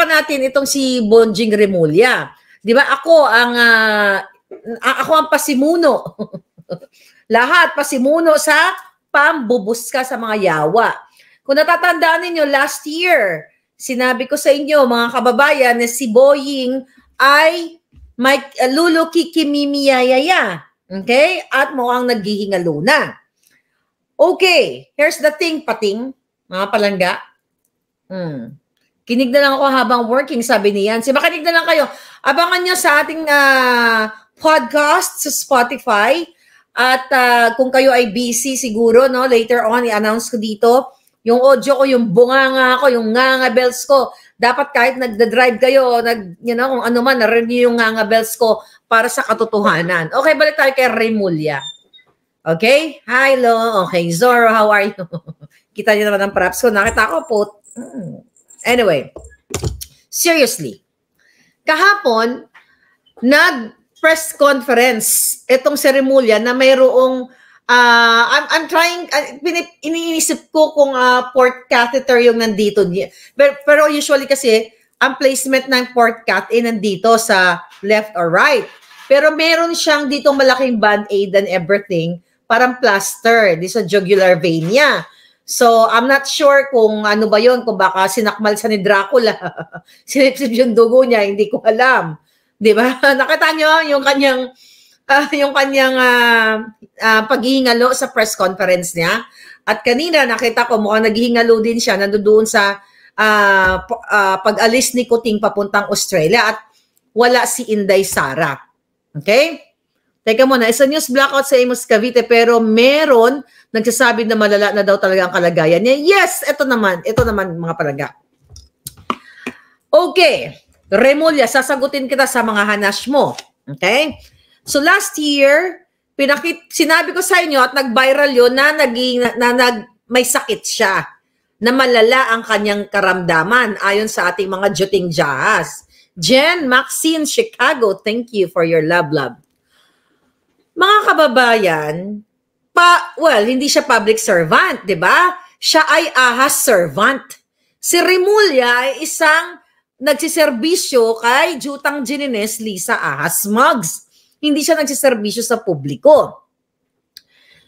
pag-usapan natin itong si Bonjing Remulla. Di ba ako ang pasimuno. Lahat pasimuno sa pambubuska sa mga yawa. Kung natatandaan ninyo, last year, sinabi ko sa inyo, mga kababayan, na si Boying ay may lulukikimimiyayaya. Okay? At mukhang naghihingalo na. Okay, here's the thing, pating, mga palangga. Kinig na lang ako habang working, sabi ni Yancy. Makinig na lang kayo. Abangan nyo sa ating podcast sa Spotify. At kung kayo ay busy siguro, no, later on, i-announce ko dito, yung audio ko, yung bunganga ko, yung nganga bells ko. Dapat kahit nagda-drive kayo, kung ano man, narinig yung nganga bells ko para sa katotohanan. Okay, balik tayo kay Remulla. Okay? Hi, Lo. Okay, Zorro, how are you? Kita niyo naman ang props ko. Nakita ko po. Anyway, seriously, kahapon, nag-press conference itong si Remulla na mayroong, I'm trying, iniisip ko kung port catheter yung nandito. Pero usually kasi, ang placement ng port cath nandito sa left or right. Pero meron siyang dito malaking band-aid and everything, parang plaster, di sa jugular vein niya. So, I'm not sure kung ano ba yon, kung baka sinakmal siya ni Dracula. Sinipsip yung dugo niya, hindi ko alam. Di ba? Nakita nyo yung kanyang paghihingalo sa press conference niya. At kanina, nakita ko mukhang naghihingalo din siya nandoon sa pag-alis ni Kuting papuntang Australia at wala si Inday Sara. Okay? Teka muna, isa news blackout sa Imus Cavite pero meron nagsasabi na malala na daw talaga ang kalagayan niya. Yes, ito naman mga palaga. Okay, Remulla, sasagutin kita sa mga hanash mo. Okay? So last year, sinabi ko sa inyo at nag-viral yun na may sakit siya na malala ang kanyang karamdaman ayon sa ating mga Juting Jahas. Jen Maxine Chicago, thank you for your love. Mga kababayan, hindi siya public servant, di ba? Siya ay ahas servant. Si Remulla ay isang nagsiservisyo kay Jutang Ginines Lisa Ahas Mugs. Hindi siya nagsiservisyo sa publiko.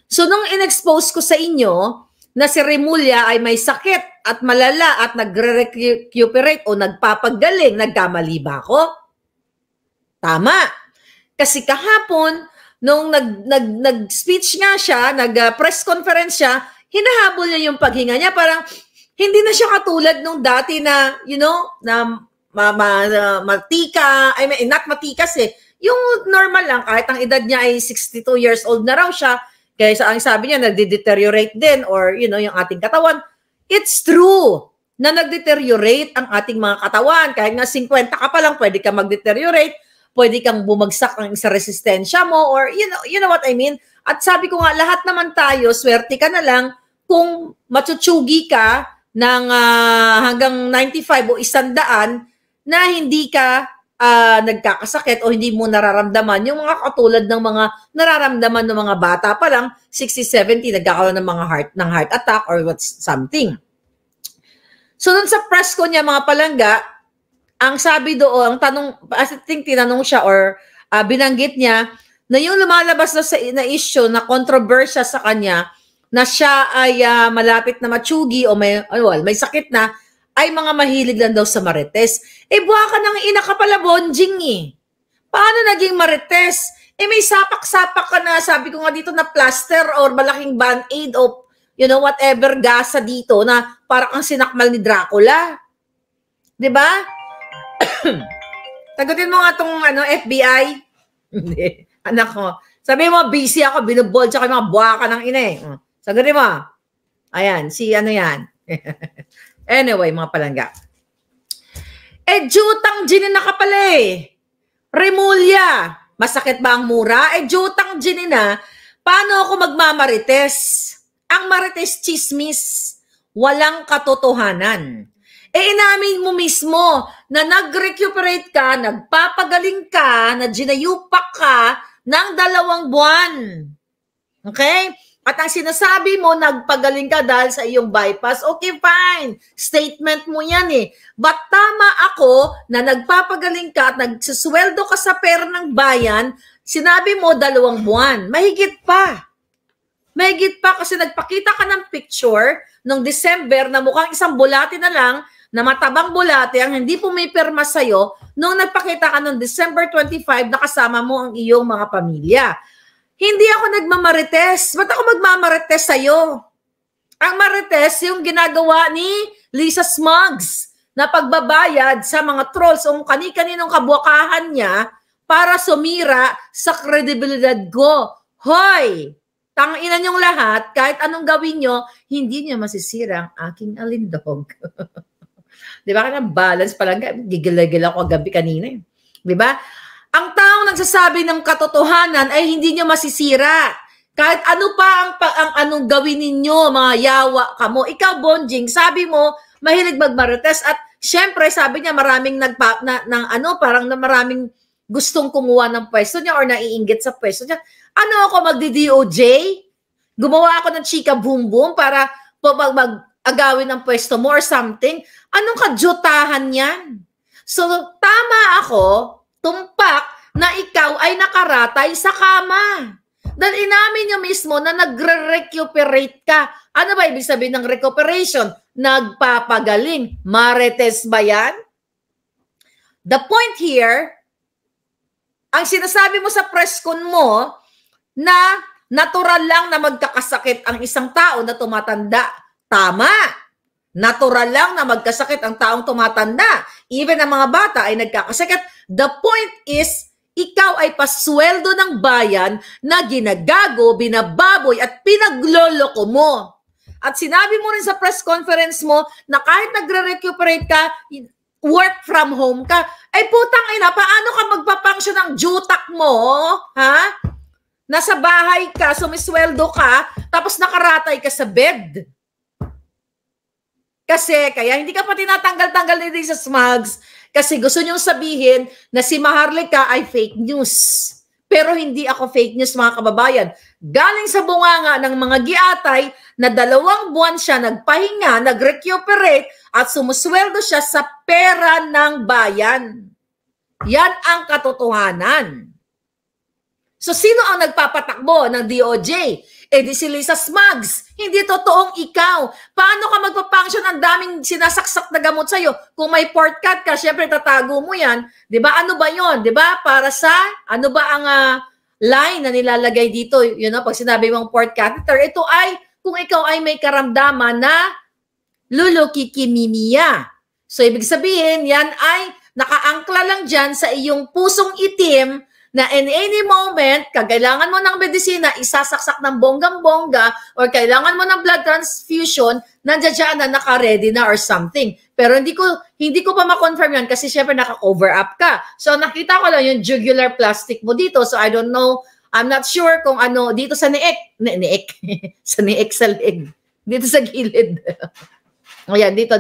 So, nung in-expose ko sa inyo na si Remulla ay may sakit at malala at nagre-recuperate o nagpapagaling, nagkamali ba ako? Tama. Kasi kahapon, nung nag-speech nga siya, nag-press conference siya, hinahabol niya yung paghinga niya. Parang hindi na siya katulad nung dati na, na matika, not matikas eh. Yung normal lang, kahit ang edad niya ay 62 years old na raw siya, kaya ang sabi niya, nagde-deteriorate din or, yung ating katawan. It's true na nag-deteriorate ang ating mga katawan. Kahit nga 50 ka pa lang, pwede ka mag-deteriorate, pwede kang bumagsak ng sa resistensya mo or you know what I mean? At sabi ko nga, lahat naman tayo, swerte ka na lang kung matutsugi ka ng hanggang 95 o 100 na hindi ka nagkakasakit o hindi mo nararamdaman yung mga katulad ng mga nararamdaman ng mga bata pa lang, 60, 70, nagkakaroon ng mga heart attack or what's something. So, dun sa press ko niya, mga palangga, ang sabi doon, ang tanong, I think tinanong siya or binanggit niya na yung lumalabas na issue na kontrobersya sa kanya na siya ay malapit na matsugi o may sakit na, ay mga mahilig lang daw sa marites. Buha ka ng ina ka pala, Bonjing eh. Paano naging marites? May sapak-sapak ka na, sabi ko nga dito na plaster or malaking band-aid o whatever gasa dito na parang ang sinakmal ni Dracula. Diba? Tagutin mo nga itong FBI. Hindi. Anak ko. Sabi mo, busy ako, binubol siya kayo mga buha ka ng ina eh. Sagutin mo. Ayan, yan. Anyway, mga palangga. Jutang Ginina ka pala eh. Remulla. Masakit ba ang mura? Jutang Ginina, paano ako magmamarites? Ang marites chismis, walang katotohanan. Inamin mo mismo na nag-recuperate ka, nagpapagaling ka, na ginayupak ka ng 2 buwan. Okay? At ang sinasabi mo, nagpagaling ka dahil sa iyong bypass, okay, fine. Statement mo yan eh. But tama ako na nagpapagaling ka at nagsusweldo ka sa pera ng bayan, sinabi mo 2 buwan. Mahigit pa. Mahigit pa kasi nagpakita ka ng picture noong December na mukhang isang bulate na lang, na matabang bulate ang hindi pumipirma sa'yo nung nagpakita ka noong December 25 na kasama mo ang iyong mga pamilya. Hindi ako nagmamarites. Ba't ako magmamarites sa'yo? Ang marites, yung ginagawa ni Lisa Smugs na pagbabayad sa mga trolls o kani-kaninong kabuakahan niya para sumira sa kredibilidad ko. Hoy! Tanginan yung lahat, kahit anong gawin nyo, hindi niya masisira ang aking alindog. Di ba? Kaya balance pa lang. Gigil-gil ako gabi kanina. Di ba? Ang taong nagsasabi ng katotohanan ay hindi niyo masisira. Kahit ano pa ang anong gawin ninyo, mga yawa ka mo. Ikaw, Bonjing, sabi mo, mahilig magmarites. At syempre, sabi niya, maraming parang maraming gustong kumuha ng pwesto niya or naiinggit sa pwesto niya. Ano ako, magdi-DOJ? Gumawa ako ng chika boom boom para mag-agawin ng pwesto mo or something? Anong kadyutahan yan? So, tama ako, tumpak na ikaw ay nakaratay sa kama. Dahil inamin nyo mismo na nagre-recuperate ka. Ano ba ibig sabihin ng recuperation? Nagpapagaling. Marites ba yan? The point here, ang sinasabi mo sa press con mo na natural lang na magkakasakit ang isang tao na tumatanda. Tama. Natural lang na magkasakit ang taong tumatanda. Even ang mga bata ay nagkakasakit. The point is, ikaw ay pasweldo ng bayan na ginagago, binababoy at pinagloloko mo. At sinabi mo rin sa press conference mo na kahit nagre-recuperate ka, work from home ka, ay putang ina, paano ka magpapunction ng jutak mo? Ha? Nasa bahay ka, sumisweldo ka, tapos nakaratay ka sa bed. Kasi, kaya hindi ka pa tinatanggal-tanggal ni Lisa Smugs kasi gusto niyong sabihin na si Maharlika ay fake news. Pero hindi ako fake news, mga kababayan. Galing sa bunganga ng mga giatay na 2 buwan siya nagpahinga, nag-recuperate at sumusweldo siya sa pera ng bayan. Yan ang katotohanan. So, sino ang nagpapatakbo ng DOJ? Eh di si Lisa Smugs. Hindi totoong ikaw. Paano ka magpapunction? Ang daming sinasaksak na gamot sa'yo. Kung may port cut ka, syempre tatago mo yan. Di ba? Ano ba yon? Di ba? Para sa, ano ba ang line na nilalagay dito? Yun know, pag sinabi mong port catheter, ito ay, kung ikaw ay may karamdaman na lulukikimimia. So, ibig sabihin, yan ay nakaangkla lang dyan sa iyong pusong itim na in any moment, kailangan mo ng medisina, isasaksak ng bonggang-bongga, or kailangan mo ng blood transfusion, nandiyan dyan na naka-ready na or something. Pero hindi ko pa ma-confirm yan kasi syempre naka-cover up ka. So nakita ko lang yung jugular plastic mo dito. So I don't know, I'm not sure kung ano, dito sa niek. Sa niek sa leg. Dito sa gilid. Ayan, dito.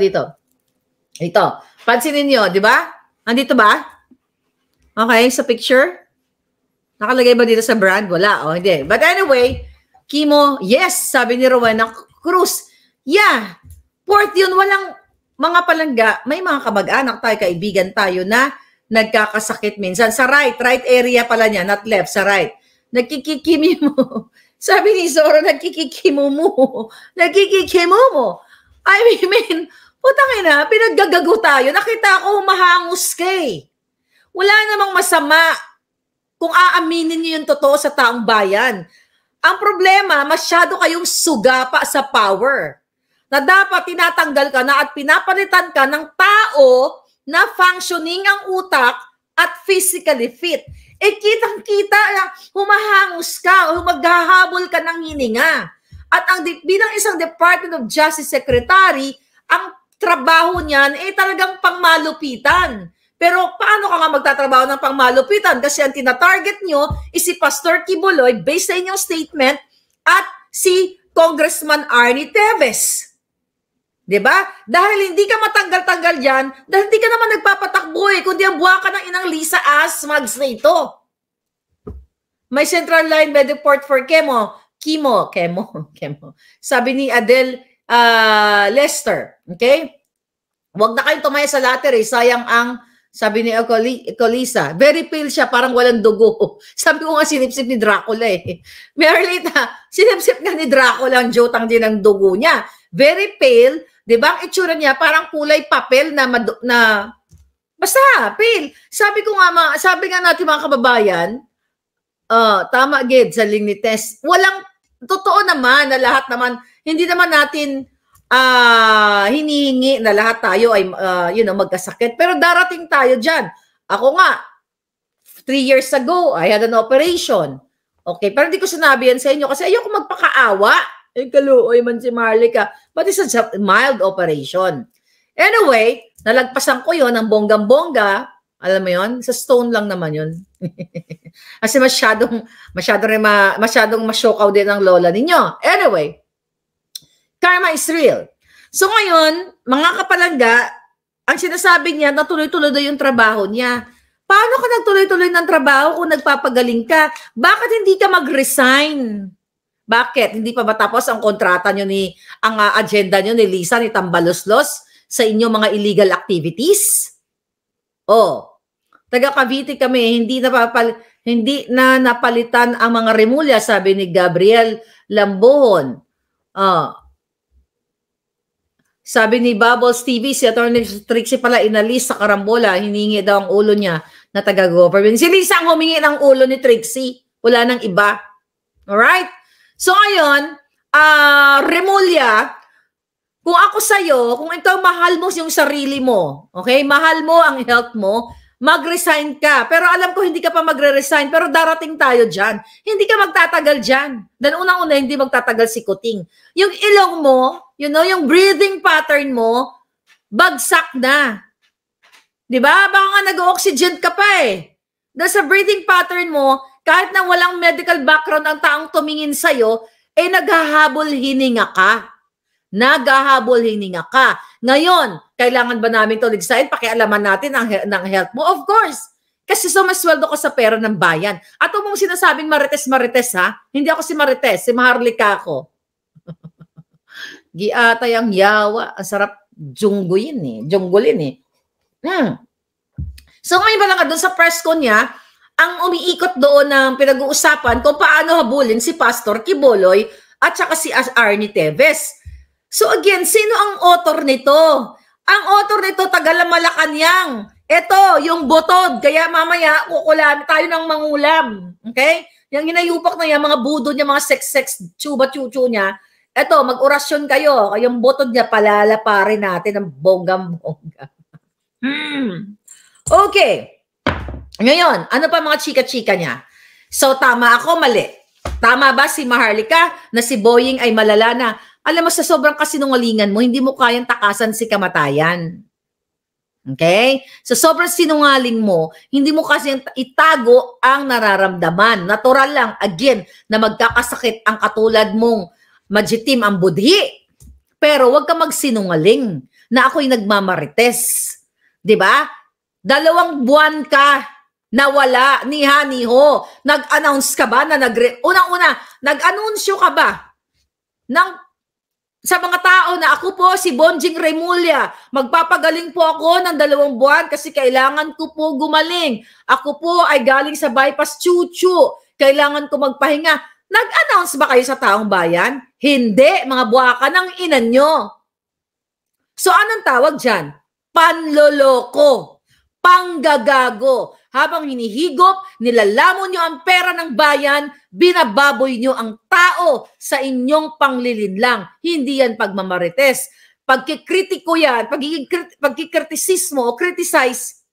Ito. Pansinin nyo, di ba? Andito ba? Okay, sa picture? Nakalagay ba dito sa brand? Wala. Oh, hindi. But anyway, chemo, yes, sabi ni Rowena Cruz. Yeah, port yun. Walang mga palangga. May mga kamag-anak tayo, kaibigan tayo na nagkakasakit minsan. Sa right area pala niya, not left, sa right. Nagkikikimi mo. Sabi ni Zoro, nagkikikimo mo. Nagkikikimo mo. I mean, putang ina, pinaggagago tayo. Nakita ko, humahangos ka eh. Wala namang masama kung aaminin niyo yung totoo sa taong bayan. Ang problema, masyado kayong suga pa sa power. Na dapat tinatanggal ka na at pinapalitan ka ng tao na functioning ang utak at physically fit. Eh kitang-kita na humahangos ka o maghahabol ka ng hininga. At bilang isang Department of Justice Secretary, ang trabaho niyan eh talagang pangmalupitan. Pero paano ka nga magtatrabaho ng pangmalupitan? Kasi ang tinatarget nyo is si Pastor Kibuloy based sa inyong statement at si Congressman Arnie Teves. Diba? Dahil hindi ka matanggal-tanggal yan, dahil hindi ka naman nagpapatakbo eh, kundi ang buha ka ng inang Lisa Smugs na ito. May central line med port for chemo. chemo. Sabi ni Adele Lester, okay? Huwag na kayong tumaya sa lottery, sayang ang, sabi ni Ecolisa, very pale siya, parang walang dugo. Sabi ko nga, sinipsip ni Dracula eh. Merlita, sinipsip nga ni Dracula ang jutang din ng dugo niya. Very pale, di ba? Ang itsura niya, parang kulay papel na basta, pale. Sabi nga natin mga kababayan, tama gid sa Lignites. Walang, totoo naman na lahat naman, hindi naman natin hinihingi na lahat tayo ay, magkasakit. Pero darating tayo dyan. Ako nga, 3 years ago, I had an operation. Okay, pero hindi ko sinabi yan sa inyo kasi ayoko magpakaawa. Kaluoy man si Marlica. But it's a mild operation. Anyway, nalagpasan ko yon ng bonggang-bongga. Alam mo yon, sa stone lang naman yon. Kasi masyadong masyokaw din ang lola ninyo. Anyway, karma is real. So ngayon, mga kapalangga, ang sinasabi niya, natuloy-tuloy daw yung trabaho niya. Paano ka nagtuloy-tuloy ng trabaho kung nagpapagaling ka? Bakit hindi ka mag-resign? Bakit? Hindi pa matapos ang kontrata nyo ang agenda nyo ni Lisa, ni Tambaloslos sa inyong mga illegal activities? Taga Cavite kami, hindi na napalitan ang mga remulya, sabi ni Gabriel Lambohon. Sabi ni Bubbles TV, si Atty. Trixie pala inalis sa karambola, hiningi daw ang ulo niya na taga-government. Si Lisa ang humingi ng ulo ni Trixie, wala nang iba. Alright? So ngayon, remulya, kung ako sa'yo, kung ikaw mahal mo yung sarili mo, okay, mahal mo ang health mo, mag-resign ka. Pero alam ko hindi ka pa magre-resign, pero darating tayo dyan. Hindi ka magtatagal dyan. Dan unang-una, hindi magtatagal si Kuting. Yung ilong mo, yung breathing pattern mo, bagsak na. Diba? Baka nga nag-oxygen ka pa eh. Dahil sa breathing pattern mo, kahit na walang medical background ang taong tumingin sa'yo, naghahabol hininga ka. Ngayon, kailangan ba namin ito ligsain? Pakialaman natin ng health mo? Of course. Kasi sumasweldo ka sa pera ng bayan. At mong sinasabing Marites ha? Hindi ako si Marites, si Maharlika ako. Giatay ang yawa. Ang sarap junggulin eh. So ngayon ba lang doon sa press ko niya, ang umiikot doon ng pinag-uusapan kung paano habulin si Pastor Quiboloy at saka si Arnie Teves. So again, sino ang author nito? Ang author nito, taga Malacanang. Ito, yung butod. Kaya mamaya, kukulan tayo ng mangulam. Okay? Yung hinayupak na yan, mga budo niya, mga sex, chuba-chuchu niya. Ito, mag-orasyon kayo. Yung butod niya, palalaparin natin ng bonggam-bongga. Okay. Ngayon, ano pa mga chika-chika niya? So, tama ako, mali. Tama ba si Maharlika na si Boying ay malala na? Alam mo, sa sobrang kasinungalingan mo, hindi mo kayang takasan si kamatayan. Okay? Sa sobrang sinungaling mo, hindi mo kasi itago ang nararamdaman. Natural lang, again, na magkakasakit ang katulad mong majitim ang budhi. Pero wag ka magsinungaling na ako'y nagmamarites. 'Di ba? 2 buwan ka nawala ni Haniho. Nag-announce ka ba na unang-una, nag-anunsyo ka ba sa mga tao na ako po si Bonjing Remulla, magpapagaling po ako ng 2 buwan kasi kailangan ko po gumaling. Ako po ay galing sa bypass chuchu. Kailangan ko magpahinga. Nag-announce ba kayo sa taong bayan? Hindi, mga buwaka ng ina nyo. So anong tawag dyan? Panloloko. Panggagago. Habang hinihigop, nilalamon nyo ang pera ng bayan, binababoy nyo ang tao sa inyong panglilinlang. Hindi yan pagmamarites. Pagkikritiko yan, pagkikritisismo o criticize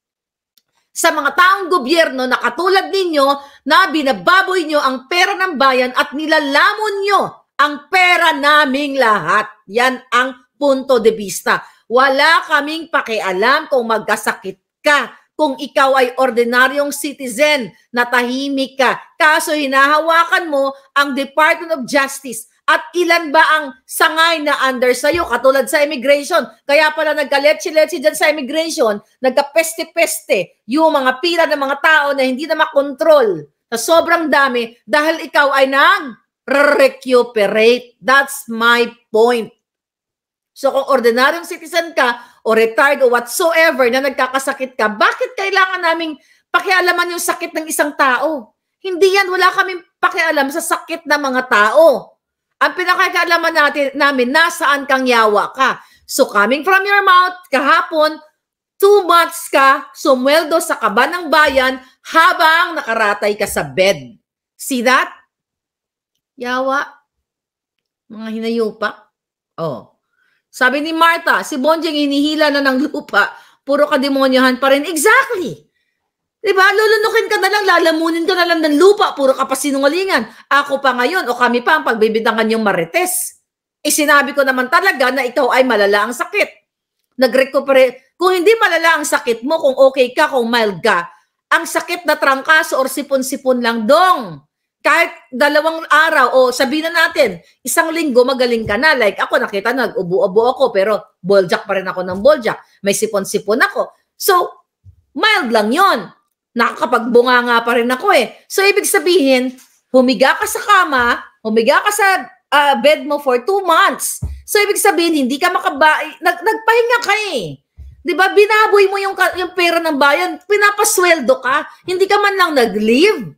sa mga taong gobyerno na katulad ninyo na binababoy nyo ang pera ng bayan at nilalamon nyo ang pera naming lahat. Yan ang punto de vista. Wala kaming pakialam kung magkasakit ka. Kung ikaw ay ordinaryong citizen na tahimik ka, kaso hinahawakan mo ang Department of Justice at ilan ba ang sangay na under sa'yo, katulad sa immigration. Kaya pala nagka-letsi-letsi dyan sa immigration, nagka-peste-peste yung mga pila ng mga tao na hindi na makontrol sa sobrang dami dahil ikaw ay recuperate. That's my point. So kung ordinaryong citizen ka o retired o whatsoever na nagkakasakit ka, bakit kailangan naming pakialaman yung sakit ng isang tao? Hindi yan, wala kaming pakialam sa sakit ng mga tao. Ang pinakakialaman namin, nasaan kang yawa ka. So coming from your mouth, kahapon, 2 months ka, sumweldo sa kaban ng bayan habang nakaratay ka sa bed. See that? Yawa. Mga hinayupa. Oh. Sabi ni Martha, si Bonjing hinihila na ng lupa, puro kademonyohan pa rin. Exactly. Diba? Lulunukin ka na lang, lalamunin ka na lang ng lupa, puro ka pa sinungalingan. Ako pa ngayon, o kami pa ang pagbibintangan yung marites. Sinabi ko naman talaga na ikaw ay malala ang sakit. Nag-recuperate. Kung hindi malala ang sakit mo, kung okay ka, kung mild ka, ang sakit na trangkaso or sipon-sipon lang dong. Kahit 2 araw o sabihin na natin, 1 linggo magaling ka na. Like ako, nakita nag-ubo-ubo ako pero boljak pa rin ako ng boljak. May sipon-sipon ako. So, mild lang yon. Nakakapagbunga nga pa rin ako eh. So, ibig sabihin, humiga ka sa kama, humiga ka sa bed mo for 2 months. So, ibig sabihin, hindi ka nagpahinga ka eh. Diba? Binaboy mo yung pera ng bayan, pinapasweldo ka, hindi ka man lang nag-leave.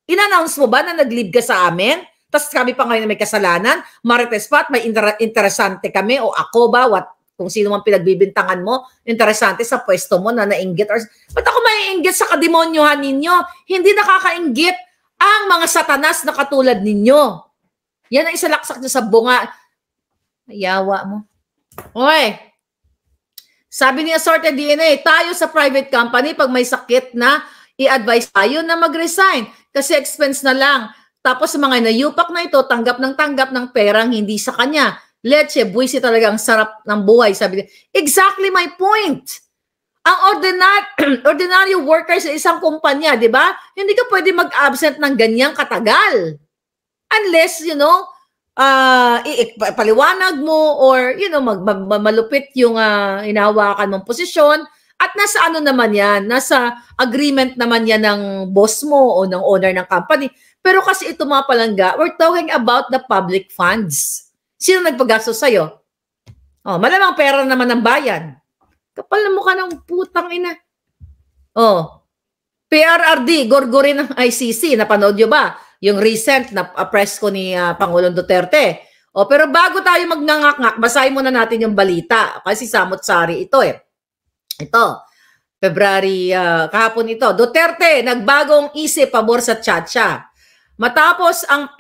In-announce mo ba na nag-leave ka sa amin? Tapos kami pa ngayon na may kasalanan, marites pa at may interesante kami o ako ba, kung sino man pinagbibintangan mo, interesante sa pwesto mo na nainggit. Ba't ako maiinggit sa kademonyohan ninyo? Hindi nakakainggit ang mga satanas na katulad ninyo. Yan ang isalaksak nyo sa bunga. Ayawa mo. Okay. Sabi ni Assorted DNA, tayo sa private company, pag may sakit na, i-advise tayo na mag-resign. Kasi expense na lang. Tapos sa mga nayupak na ito, tanggap ng perang hindi sa kanya. Leche, buwisi talaga ang sarap ng buhay. Sabi niya, exactly my point. Ang ordinary worker sa isang kumpanya, di ba? Hindi ka pwede mag-absent ng ganyang katagal. Unless, you know, paliwanag mo or, you know, malupit yung hinahawakan mong posisyon. At nasa ano naman yan, nasa agreement naman yan ng boss mo o ng owner ng company. Pero kasi ito mga palangga, we're talking about the public funds. Sino nagpagastos sa'yo? Oh, malamang pera naman ng bayan. Kapal na mukha ng putang ina. Oh, PRRD, gorgorin ng ICC, napanood nyo ba? Yung recent na press ko ni Pangulong Duterte. Oh, pero bago tayo magnangak-ngak, basahin muna natin yung balita. Kasi samot-sari ito eh. Ito, February, kahapon ito, Duterte, nagbagong isip pabor sa Chacha. Matapos ang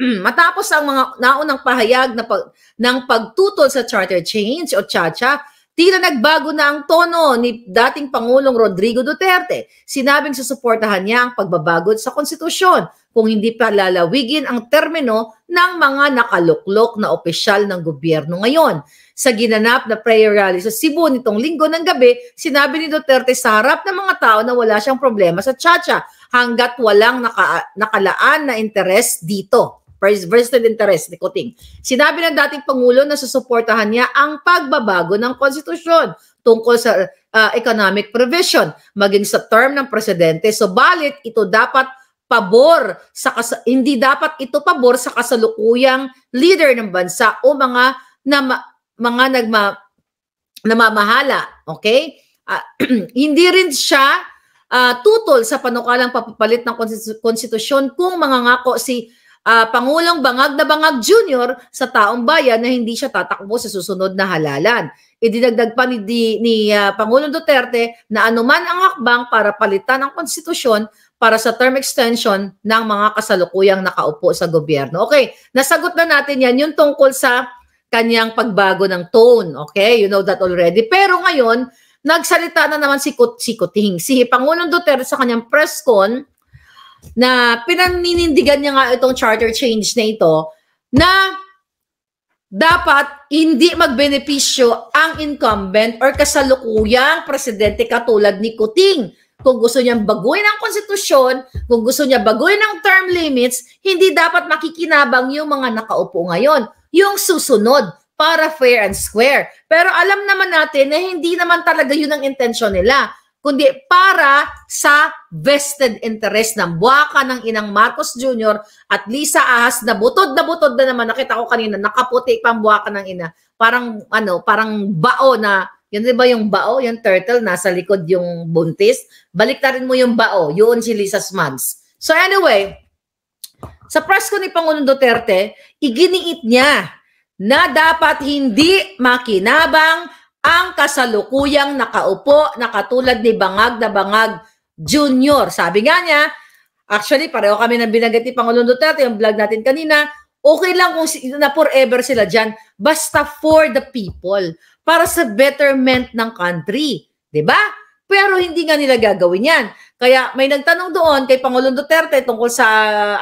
mga naunang pahayag ng pagtutol sa charter change o Chacha, tila nagbago na ang tono ni dating Pangulong Rodrigo Duterte. Sinabing susuportahan niya ang pagbabago sa konstitusyon kung hindi pa lalawigin ang termino ng mga nakaluklok na opisyal ng gobyerno ngayon. Sa ginanap na prayer rally sa Cebu nitong linggo ng gabi, sinabi ni Duterte sa harap ng mga tao na wala siyang problema sa Chacha hanggat walang nakalaan na interest dito. Vested interest ni Kuting. Sinabi ng dating Pangulo na susuportahan niya ang pagbabago ng konstitusyon tungkol sa economic provision, maging sa term ng presidente. Subalit, ito dapat hindi dapat ito pabor sa kasalukuyang leader ng bansa o mga namamahala. Okay? Hindi rin siya tutol sa panukalang papapalit ng konstitusyon kung mangangako si Pangulong Bangag na Bangag Jr. sa taong bayan na hindi siya tatakbo sa susunod na halalan. Idinagdag pa ni Pangulong Duterte na anuman ang hakbang para palitan ang konstitusyon para sa term extension ng mga kasalukuyang nakaupo sa gobyerno. Okay, nasagot na natin yan, yung tungkol sa kanyang pagbago ng tone. Okay, you know that already. Pero ngayon, nagsalita na naman si Kuting, si Pangulong Duterte sa kanyang press con na pinaninindigan niya nga itong charter change na ito na dapat hindi magbenepisyo ang incumbent or kasalukuyang presidente katulad ni Kuting. Kung gusto niyang baguhin ang konstitusyon, kung gusto niya baguhin ang term limits, hindi dapat makikinabang yung mga nakaupo ngayon. Yung susunod para fair and square. Pero alam naman natin na hindi naman talaga yun ang intensyon nila. kundi para sa vested interest ng buwaka ng inang Marcos Jr. at Lisa Ahas na butod na naman. Nakita ko kanina, nakaputi pang buwaka ng ina. Parang, parang bao na, yun di ba yung bao, yung turtle, nasa likod yung buntis. Baliktarin mo yung bao, yun si Lisa Smugs. So anyway, sa press ko ni Pangulong Duterte, iginiit niya na dapat hindi makinabang ang kasalukuyang nakaupo na katulad ni Bangag na Bangag Jr. Sabi nga niya, actually pareho kami ng binagat ni Pangulong Duterte, yung vlog natin kanina, okay lang kung na forever sila dyan, basta for the people, para sa betterment ng country. Diba? Pero hindi nga nila gagawin yan. Kaya may nagtanong doon kay Pangulong Duterte tungkol sa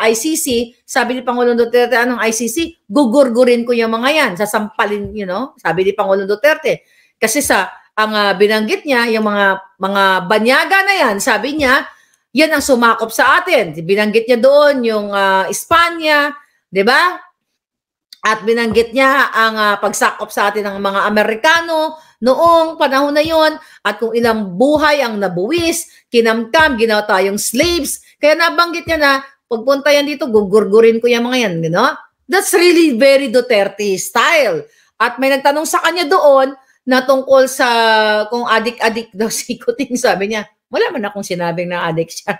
ICC. Sabi ni Pangulong Duterte, anong ICC? Gugurgurin ko yung mga yan. Sasampalin, sabi ni Pangulong Duterte. Kasi ang binanggit niya, yung mga banyaga na yan, sabi niya, yan ang sumakop sa atin. Binanggit niya doon yung Espanya, di ba? At binanggit niya ang pagsakop sa atin ng mga Amerikano noong panahon na yon at kung ilang buhay ang nabuwis, kinamkam, ginawa tayong slaves. Kaya nabanggit niya na pagpunta yan dito, gugurgurin ko yung mga yan. That's really very Duterte style. At may nagtanong sa kanya doon na tungkol sa kung adik-adik daw si Kuting, sabi niya, wala man akong sinabing na adik siya.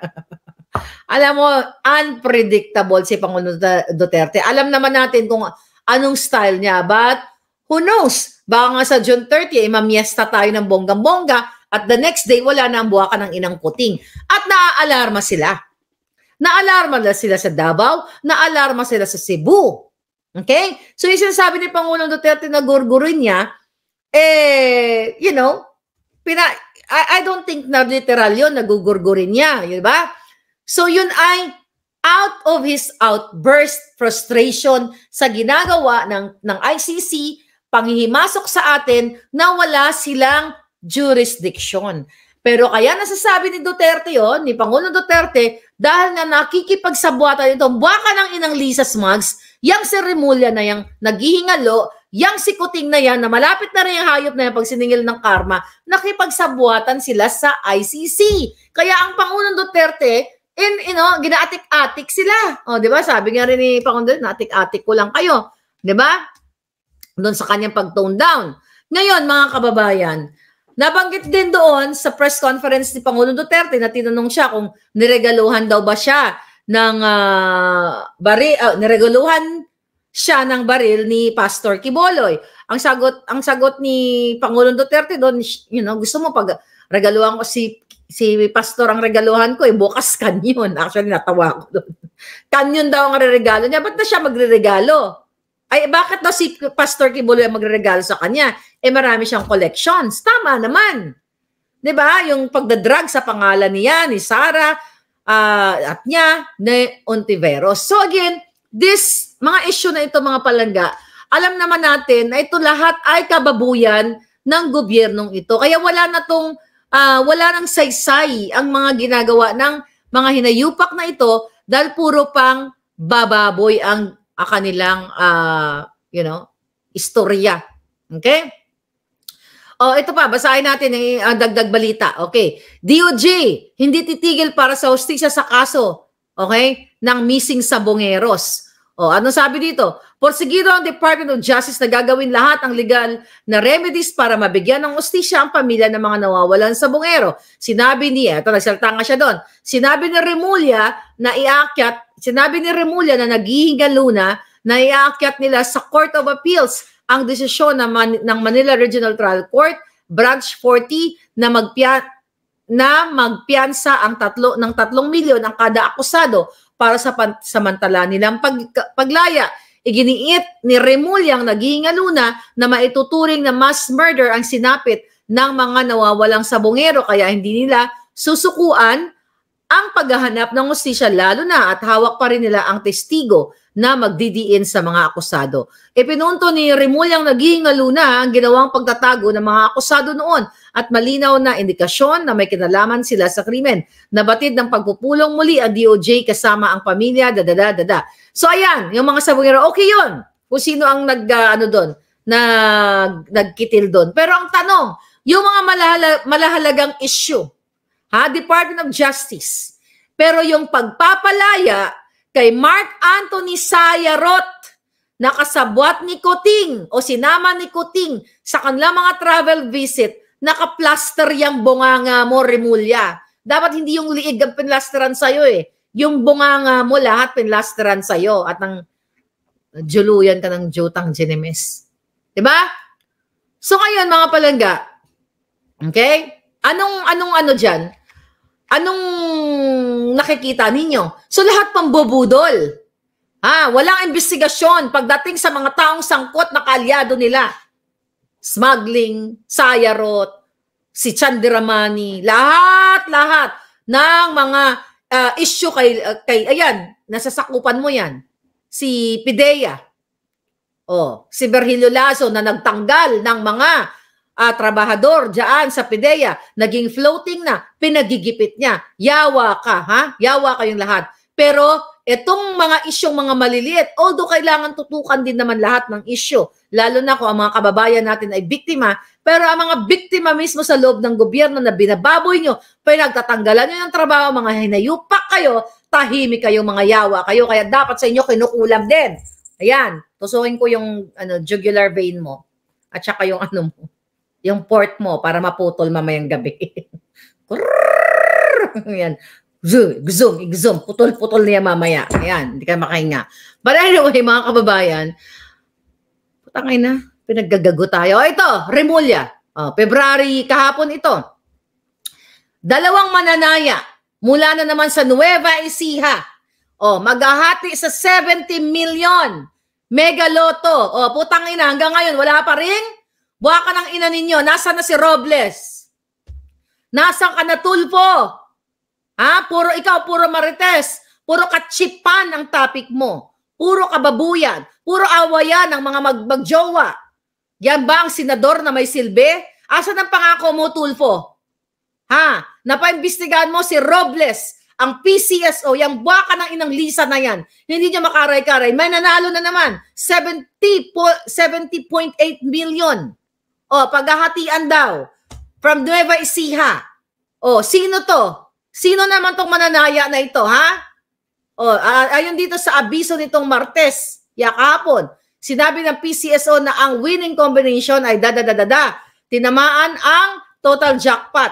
Alam mo, unpredictable si Pangulong Duterte. Alam naman natin kung anong style niya, but who knows? Baka nga sa June 30, mamiesta tayo ng bonggang-bongga at the next day, wala na ang buwakan ng inang Kuting. At naaalarma sila. Naalarma sila sa Davao, naalarma sila sa Cebu. Okay? So yung sinasabi ni Pangulong Duterte na gurgurin niya, I don't think na literal yun, nagugurgurin niya, di ba? So yun ay out of his outburst, frustration sa ginagawa ng ICC, panghihimasok sa atin na wala silang jurisdiction. Pero kaya nasasabi ni Duterte yon, ni Pangulong Duterte, dahil nga nakikipagsabuatan itong baka ng inang Lisa Smugs, yang si Remulla na yang naghihingalo, yang si Kuting na yan, na malapit na rin yung hayop na yan pag siningil ng karma, nakipagsabuatan sila sa ICC. Kaya ang Pangulong Duterte, ginaatik-atik sila. O, di ba? Sabi nga rin ni Pangulong Duterte, naatik-atik ko lang kayo. Di ba? Doon sa kanyang pag-tone down. Ngayon, mga kababayan, nabanggit din doon sa press conference ni Pangulong Duterte na tinanong siya kung niregaluhan daw ba siya ng niregaluhan siya ng baril ni Pastor Quiboloy. Ang sagot ni Pangulong Duterte doon, gusto mo pag regaluhan ko si Pastor ang regaluhan ko, bukas kanyon. Actually, natawa ko doon. Kanyon daw ang regalo niya. Ba't na siya magre-regalo? Ay, bakit daw si Pastor Quiboloy ang magre-regalo sa kanya? Marami siyang collections. Tama naman. 'Di ba? Yung pagdadrug sa pangalan niya, ni Sara, at niya, ni Ontiveros. So again, this mga issue na ito, mga palangga, alam naman natin na ito lahat ay kababuyan ng gobyernong ito. Kaya wala nang saysay ang mga ginagawa ng mga hinayupak na ito dahil puro pang bababoy ang kanilang, istorya. Okay? Ito pa, basahin natin ang dagdag balita. Okay. DOJ, hindi titigil para sa hustisya sa kaso, okay, ng missing sabongeros. Ano sabi dito? Porsigido ang Department of Justice na gagawin lahat ang legal na remedies para mabigyan ng hustisya ang pamilya ng mga nawawalan sa bungero. Sinabi niya, ito nagsalta nga siya doon, sinabi ni Remulla na naghihingalo na iaakyat nila sa Court of Appeals ang desisyon ng Manila Regional Trial Court, Branch 40, na magpiyansa ng 3 milyon ang kada akusado para sa samantala nilang paglaya. Iginiit ni Remulla ang naghihingalo na maituturing na mass murder ang sinapit ng mga nawawalang sabongero, kaya hindi nila susukuan ang paghahanap ng hustisya, lalo na at hawak pa rin nila ang testigo na magdidiin sa mga akusado. Ipinunto ni Remulla ang naghihingalo na ang ginawang pagtatago ng mga akusado noon at malinaw na indikasyon na may kinalaman sila sa krimen. Nabatid ng pagpupulong muli ang DOJ kasama ang pamilya, dadada. So ayan, yung mga sabongero, okay yun. Kung sino ang nagkitil doon. Pero ang tanong, yung mga malahalagang issue, Ha? Department of Justice. Pero yung pagpapalaya kay Mark Anthony Sayarot, nakasabwat ni Kuting o sinama ni Kuting sa kanilang mga travel visit, naka-plaster yung bunganga mo, Remulla. Dapat hindi yung liig ang pinlasteran sa'yo eh. Yung bunganga mo lahat pinlasteran sa'yo at ang juluyan ka ng jutang Ginemes. Diba? So ngayon mga palangga, okay? Anong ano dyan? Anong nakikita ninyo? So lahat pambubudol. Walang investigasyon pagdating sa mga taong sangkot na kaalyado nila. Smuggling, Sayarot, si Chandiramani, lahat ng mga issue kay ayan, nasasakupan mo yan. Si Pidea, si Virgilio Lazo na nagtanggal ng mga trabahador dyan sa Pidea, naging floating na, pinagigipit niya. Yawa ka, ha? Yawa kayong lahat. Pero itong mga isyong mga maliliit, although kailangan tutukan din naman lahat ng isyo, lalo na kung ang mga kababayan natin ay biktima, pero ang mga biktima mismo sa loob ng gobyerno na binababoy nyo, pinagtatanggalan nyo ng trabaho, mga hinayupak kayo, tahimik kayo, mga yawa kayo, kaya dapat sa inyo kinukulam din. Ayan, tusukin ko yung jugular vein mo, at saka yung yung port mo para maputol mamayang gabi. Ayan. Zoom, putol niya mamaya. Ayan, hindi ka makahinga. But anyway, mga kababayan, putangay na, pinaggagago tayo. Ito, Remulla. February kahapon ito. 2 mananaya mula na naman sa Nueva Ecija. Maghahati sa 70 million. Mega Lotto. Putangay na, hanggang ngayon, wala pa rin. Buha ka ng ina ninyo. Nasaan na si Robles? Nasaan ka na, Tulfo? Puro ikaw, puro marites, puro katsipan ang topic mo, puro kababuyan, puro awayan ng mga magjowa. Yan ba ang senador na may silbi? Asan ang pangako mo, Tulfo? Napaimbestigahan mo si Robles, ang PCSO, yung baka ng inang Lisa na yan. Hindi niya makaray-karay. May nanalo na naman, 70.8 million. Paghahatian daw, from Nueva Ecija. Sino to? Sino naman tong mananaya na ito, ha? Ayon dito sa abiso nitong Martes, yakapon, sinabi ng PCSO na ang winning combination ay tinamaan ang total jackpot.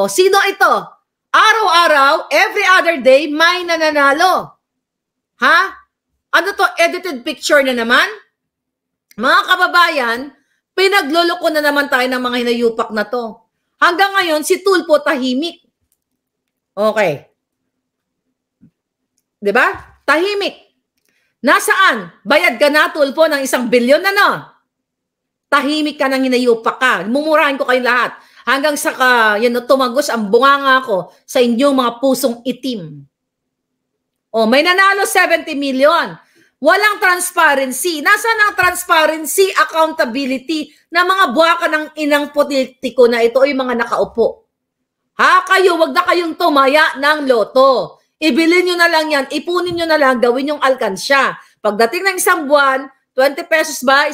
Sino ito? Araw-araw, every other day, may nananalo. Ha? Ano to? Edited picture na naman? Mga kababayan, pinagluloko na naman tayo ng mga hinayupak na to. Hanggang ngayon, si Tulfo tahimik. Okay. Diba? Tahimik. Nasaan? Bayad ka na, Tulfo, ng 1 bilyon na no? Tahimik ka nang hinayupak ka. Mumurahin ko kayo lahat. Hanggang sa tumagos ang bunganga ko sa inyong mga pusong itim. May nanalo 70 million. Walang transparency. Nasaan ang transparency, accountability na mga buwaka ng inang politiko na ito ay mga nakaupo? Kayo, wag na kayong tumaya ng loto. Ibilin nyo na lang yan, ipunin nyo na lang, gawin yung alkansya. Pagdating ng isang buwan, 20 pesos ba?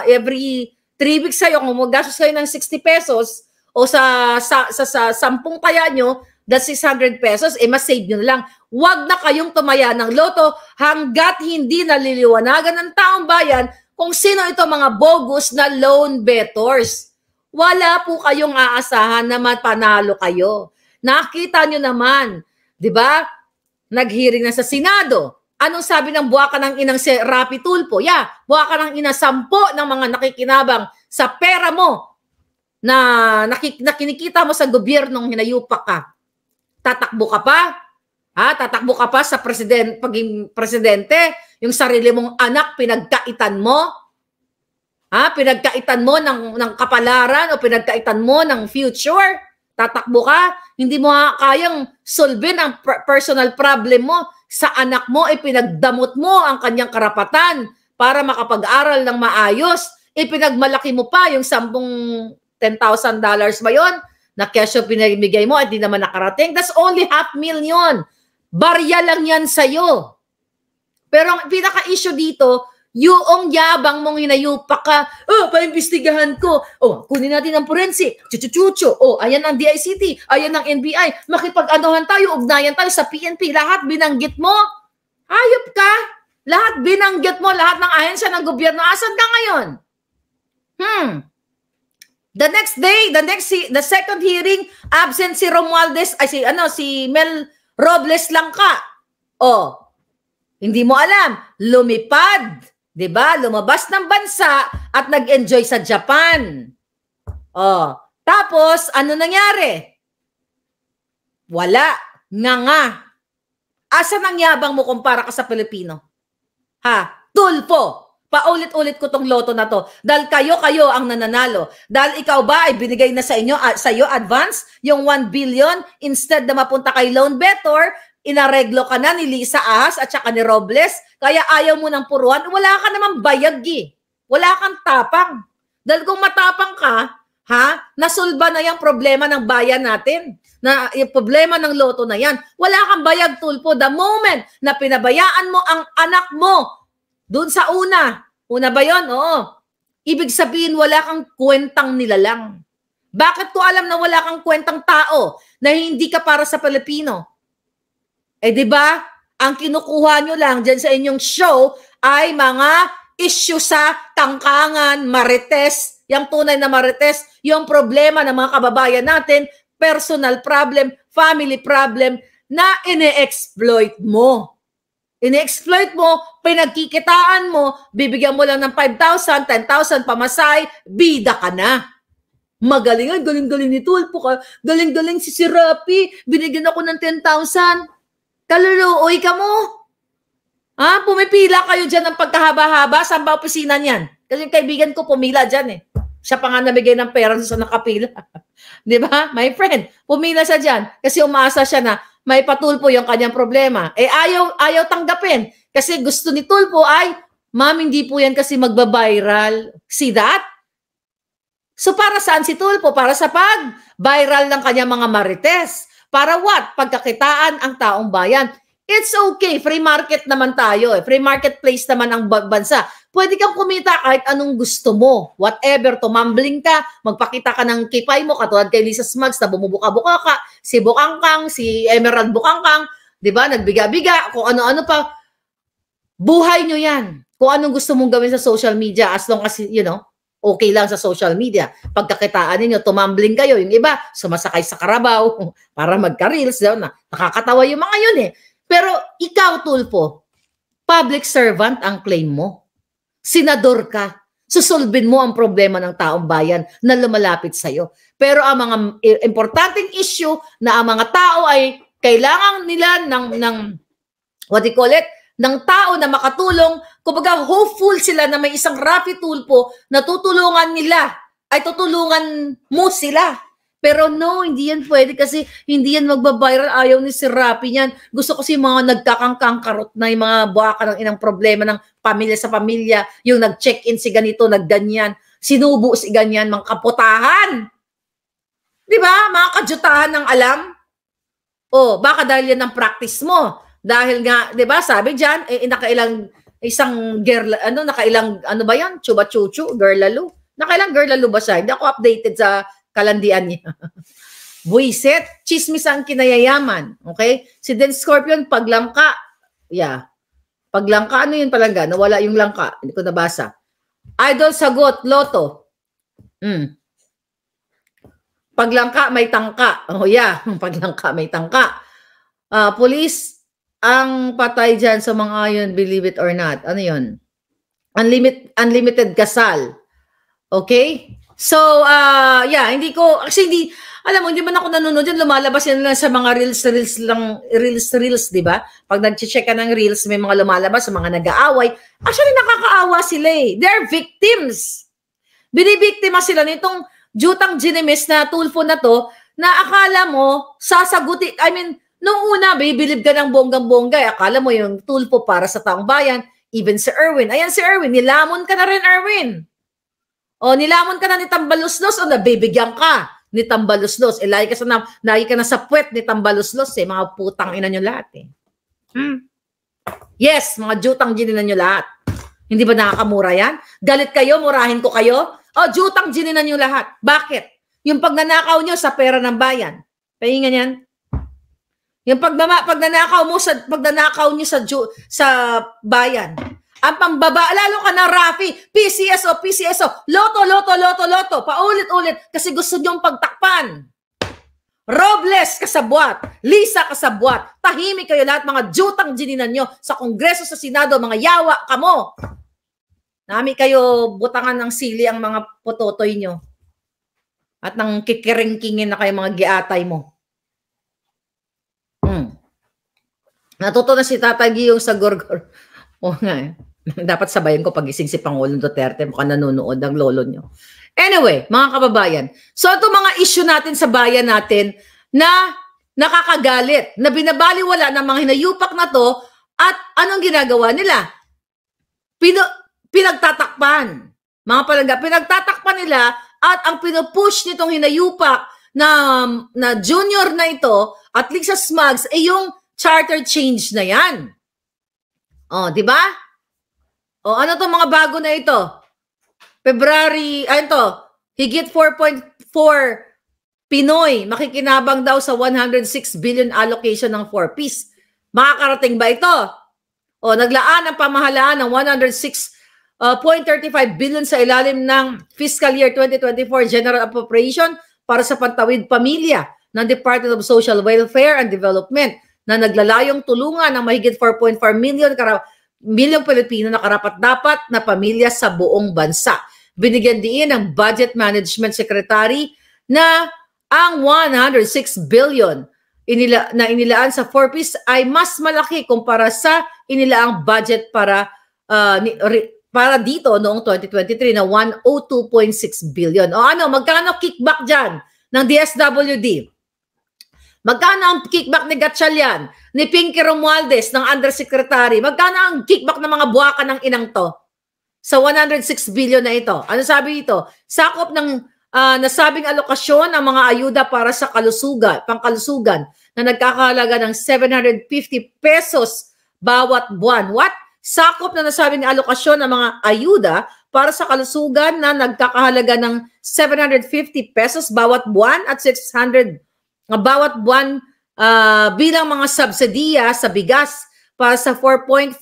Every 3 weeks sa'yo, kung magastos kayo ng 60 pesos, o sa 10 taya nyo, that's 600 pesos, mas-save nyo na lang. Wag na kayong tumaya ng loto hanggat hindi naliliwanagan ng taong bayan kung sino ito mga bogus na loan bettors. Wala po kayong aasahan na mapanalo kayo. Nakita nyo naman, di ba? Nag-hearing na sa Senado. Anong sabi ng buwaka ng inang si Rapi Tulfo? Buwaka ng ina 10 ng mga nakikinabang sa pera mo na kinikita mo sa gobyernong hinayupak ka. Tatakbo ka pa? Tatakbo ka pa sa paging presidente? Yung sarili mong anak pinagkaitan mo? Pinagkaitan mo ng kapalaran o pinagkaitan mo ng future? Tatakbo ka? Hindi mo kayang solvein ang personal problem mo. Sa anak mo, pinagdamot mo ang kanyang karapatan para makapag-aral ng maayos. Ipinagmalaki mo pa yung $10,000 ba yun? Na kesyo pinamigay mo at di naman nakarating. That's only $500,000. Barya lang yan sa'yo. Pero ang pinaka-issue dito, Yung yabang mong hinayupak ka, paimbestigahan ko. Kunin natin ang forensic. Chuchuchucho. Ayan ang DICT. Ayan ang NBI. Makipag-anuhan tayo, ugnayan tayo sa PNP. Lahat binanggit mo. Hayop ka. Lahat binanggit mo. Lahat ng ahensya ng gobyerno. Asan ka ngayon? The next day, the second hearing, absent si Romualdez, si Mel Robles lang ka. Hindi mo alam. Lumipad. 'Di ba? Lumabas ng bansa at nag-enjoy sa Japan. Tapos ano nangyari? Wala. Nga. Asan ang yabang mo kumpara ka sa Pilipino? Tulpo. Paulit-ulit ko tong loto na to. Dahil kayo ang nananalo. Dahil ikaw ba ay binigay na sa iyo advance yung 1 billion instead na mapunta kay loan better, inareglo ka na ni Lisa Ahas at saka ni Robles, kaya ayaw mo ng puruan, wala ka naman bayag Wala kang tapang. Dahil kung matapang ka, nasulba na yung problema ng bayan natin. Na yung problema ng loto na yan. Wala kang bayag, tulpo. The moment na pinabayaan mo ang anak mo, doon sa una ba yun? Oo. Ibig sabihin, wala kang kwentang nilalang. Bakit ko alam na wala kang kwentang tao na hindi ka para sa Pilipino? Di ba? Ang kinukuha nyo lang dyan sa inyong show ay mga issue sa tangkangan, marites, yung tunay na marites, yung problema ng mga kababayan natin, personal problem, family problem, na ine-exploit mo. Ine-exploit mo, pinagkikitaan mo, bibigyan mo lang ng 5,000, 10,000 pamasay, bida ka na. Magaling, galing-galing ni Tulpo ka. Galing-galing si Rapi, binigyan ako ng 10,000. Kaluluoy ka mo. Pumipila kayo dyan ng pagkahaba-haba. Saan ba opisina niyan? Kasi yung kaibigan ko pumila dyan Siya pa nga nabigay ng pera sa nakapila. Di ba? My friend, pumila siya dyan. Kasi umaasa siya na may patulpo yung kanyang problema. Ayaw tanggapin. Kasi gusto ni Tulpo ay, ma'am, hindi po yan kasi magbabiral. See that? So para saan si Tulpo? Para sa pag-viral ng kanyang mga marites. Para what? Pagkakitaan ang taong bayan. It's okay. Free market naman tayo. Free marketplace naman ang bansa. Pwede kang kumita kahit anong gusto mo. Whatever, tumambling ka, magpakita ka ng kipay mo, katulad kay Lisa Smugs na bumubuka-buka ka, si Bukangkang, si Emerald Bukangkang, di ba, nagbiga-biga, kung ano-ano pa. Buhay nyo yan. Kung anong gusto mong gawin sa social media, as long as, okay lang sa social media. Pagkakitaan ninyo, tumambling kayo. Yung iba, sumasakay sa karabaw para magka-reels. Nakakatawa yung mga yun Pero ikaw, Tulpo, public servant ang claim mo. Senador ka. Susolbin mo ang problema ng taong bayan na lumalapit sa'yo. Pero ang mga importanteng issue na ang mga tao ay kailangan nila ng what do you call it? Ng tao na makatulong. Kumbaga, hopeful sila na may isang Rapi Tulpo na tutulungan nila, ay tutulungan mo sila. Pero no, hindi yan pwede kasi hindi yan magbabiral. Ayaw ni si Rapi niyan. Gusto ko si mga nagkakangkangkarot na yung mga buwaka ng inang problema ng pamilya sa pamilya. Yung nag-check-in si ganito, nagganyan. Sinubo si ganyan, mga kaputahan. Di ba? Mga kadyutahan ng alam. Baka dahil yan ang practice mo. Dahil nga, di ba, sabi dyan, nakailang, isang girl, nakailang, ba yan? Chuba-chuchu, girlalo. Nakailang girlalo ba siya? Hindi ako updated sa kalandian niya. Buisit, chismis ang kinayayaman. Okay? Si Den Scorpion, paglangka. Yeah. Paglangka, ano yun palangga? Nawala yung langka. Hindi ko nabasa. Idol sagot, loto. Paglangka, may tangka. Yeah. Paglangka, may tangka. Police, ang patay dyan sa mga ayon, believe it or not. Ano yun? Unlimited kasal. Okay? So, hindi ko, kasi alam mo, hindi man ako nanonood yan, lumalabas yan lang sa mga reels, di ba? Pag nag-check ka ng reels, may mga lumalabas, sa mga nag-aaway. Actually, nakakaawa sila They're victims. Binibiktima sila nitong jutang ginimis na Tulfo na to, na akala mo, sasagutin, nung una, bibilib ka ng bonggang-bongga, akala mo yung Tulfo para sa taong bayan, even si Erwin. Ayan si Erwin, nilamon ka na rin, Erwin. Nilamon ka na ni Tambaluslos nabibigyan ka ni Tambaluslos. Lagi ka na sa puwet ni Tambaluslos mga putang ina nyo lahat Yes, mga jutang gininan nyo lahat. Hindi ba nakakamura yan? Galit kayo, murahin ko kayo? O, jutang gininan nyo lahat. Bakit? Yung pagnanakaw nyo sa pera ng bayan. Pahingan yan. Yung pagnanakaw nyo sa bayan. Ang pambaba, lalo ka na Rafi, PCSO, loto, paulit-ulit kasi gusto nyong pagtakpan. Robles kasabwat, Lisa kasabwat, tahimik kayo lahat mga jutang gininan nyo sa Kongreso, sa Senado, mga yawa kamo. Nami kayo butangan ng sili ang mga pototoy nyo. At nang kikiringkingin na kayo mga giatay mo. Natuto na si Tatay Giyong sa gorgor. O nga eh. Dapat sabayan ko pagising si Pangulong Duterte. Mukhang nanonood ang lolo nyo. Anyway, mga kababayan. So ito mga issue natin sa bayan natin na nakakagalit, na binabaliwala ng mga hinayupak na to at anong ginagawa nila? Pinagtatakpan. Mga palangga, pinagtatakpan nila at ang pinupush nitong hinayupak na junior na ito at least sa SMAGS ay yung charter change na yan. O, di ba? O, ano to mga bago na ito? February, higit 4.4 Pinoy makikinabang daw sa 106 billion allocation ng 4Ps. Makakarating ba ito? O, naglaan ang pamahalaan ng 106.35 billion sa ilalim ng fiscal year 2024 General Appropriation para sa pantawid pamilya ng Department of Social Welfare and Development na naglalayong tulungan ng mahigit 4.4 milyong Pilipino na karapat-dapat na pamilya sa buong bansa. Binigyan din ng Budget Management Secretary na ang 106 billion na inilaan sa 4Ps ay mas malaki kumpara sa inilaang budget para dito noong 2023 na 102.6 billion. O ano, magkano kickback dyan ng DSWD? Magkano ang kickback ni Gatchalian, ni Pinky Romualdez, ng Undersecretary? Magkano ang kickback ng mga buwaka ng inang to? Sa 106 billion na ito. Ano sabi dito? Sakop ng nasabing alokasyon ng mga ayuda para sa pangkalusugan na nagkakahalaga ng 750 pesos bawat buwan. What? Sakop na nasabing alokasyon ng mga ayuda para sa kalusugan na nagkakahalaga ng 750 pesos bawat buwan at 600 bawat buwan bilang mga subsidiya sa bigas para sa 4.4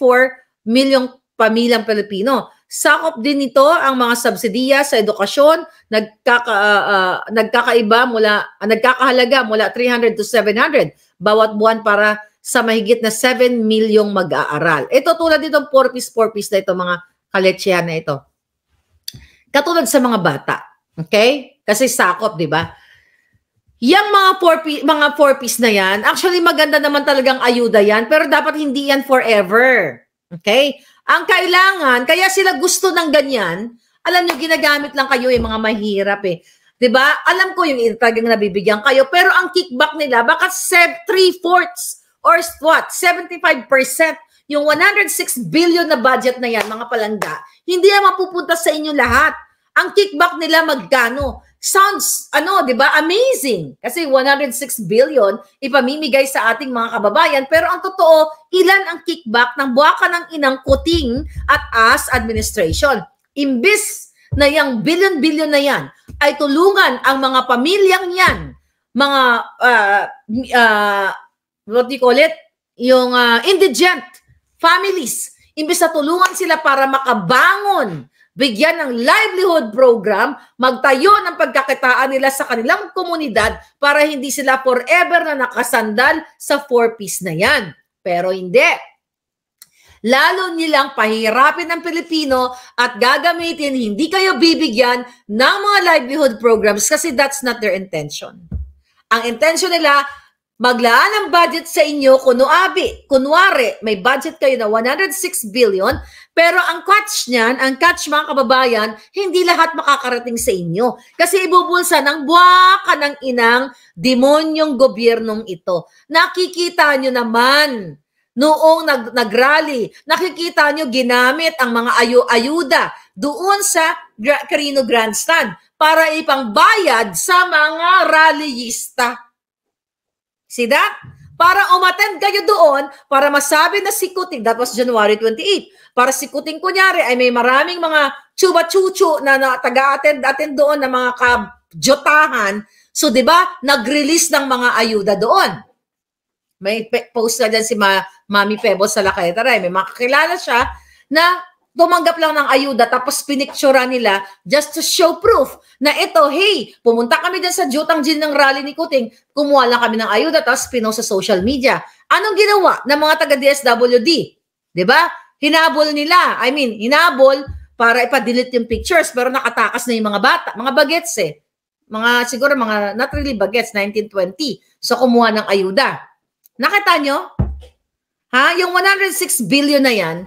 milyong pamilyang Pilipino. Sakop din nito ang mga subsidiya sa edukasyon, nagkakahalaga mula 300 to 700 bawat buwan para sa mahigit na 7 milyong mag-aaral. Ito tulad ditong 4Ps na ito, mga kaletsyahan na ito. Katulad sa mga bata. Okay? Kasi sakop, di ba? Yang mga 4Ps na yan, actually maganda naman talagang ayuda yan, pero dapat hindi yan forever. Okay? Ang kailangan, kaya sila gusto ng ganyan, alam nyo, ginagamit lang kayo yung mga mahirap eh. 'Di ba? Alam ko yung talagang nabibigyan kayo, pero ang kickback nila, baka 3/4 or what, 75%, yung 106 billion na budget na yan, mga palangga, hindi yan mapupunta sa inyo lahat. Ang kickback nila magkano? Sounds, di ba, amazing. Kasi 106 billion ipamimigay sa ating mga kababayan. Pero ang totoo, ilan ang kickback ng buwaka ng inang Kuting at AS administration? Imbis na yung billion-billion na yan ay tulungan ang mga pamilyang yan, mga, what do you call it? Yung indigent families. Imbis na tulungan sila para makabangon, bigyan ng livelihood program, magtayo ng pagkakitaan nila sa kanilang komunidad para hindi sila forever na nakasandal sa 4Ps na yan. Pero hindi. Lalo nilang pahirapin ng Pilipino at gagamitin, hindi kayo bibigyan ng mga livelihood programs kasi that's not their intention. Ang intention nila, maglaan ng budget sa inyo, kunwari, may budget kayo na 106 billion, pero ang catch niyan, mga kababayan, hindi lahat makakarating sa inyo. Kasi ibubulsa ng buwaka ng inang demonyong gobyernong ito. Nakikita nyo naman, noong nag-rally, nakikita nyo ginamit ang mga ayuda doon sa Carino Grandstand para ipangbayad sa mga rallyista. See that? para umattend kayo doon, para masabi na si Kuting, that was January 28, para si Kuting kunyari ay may maraming mga chuba-chuchu na taga-attend doon na mga kabjotahan. So, di ba, nag-release ng mga ayuda doon. May post na dyan si Mami Pebbles sa Lakaytaray. May makakilala siya na tumanggap lang ng ayuda tapos pinictura nila just to show proof na ito, hey, pumunta kami dyan sa Jutang Jin ng rally ni Kuting, kumuha lang kami ng ayuda tapos pinost sa social media. Anong ginawa ng mga taga-DSWD? Diba? Hinabol nila. I mean, hinabol para ipa-delete yung pictures pero nakatakas na yung mga bata, mga bagets eh. Siguro mga, not really bagets, 1920. So, kumuha ng ayuda. Nakita nyo? Ha? Yung 106 billion na yan,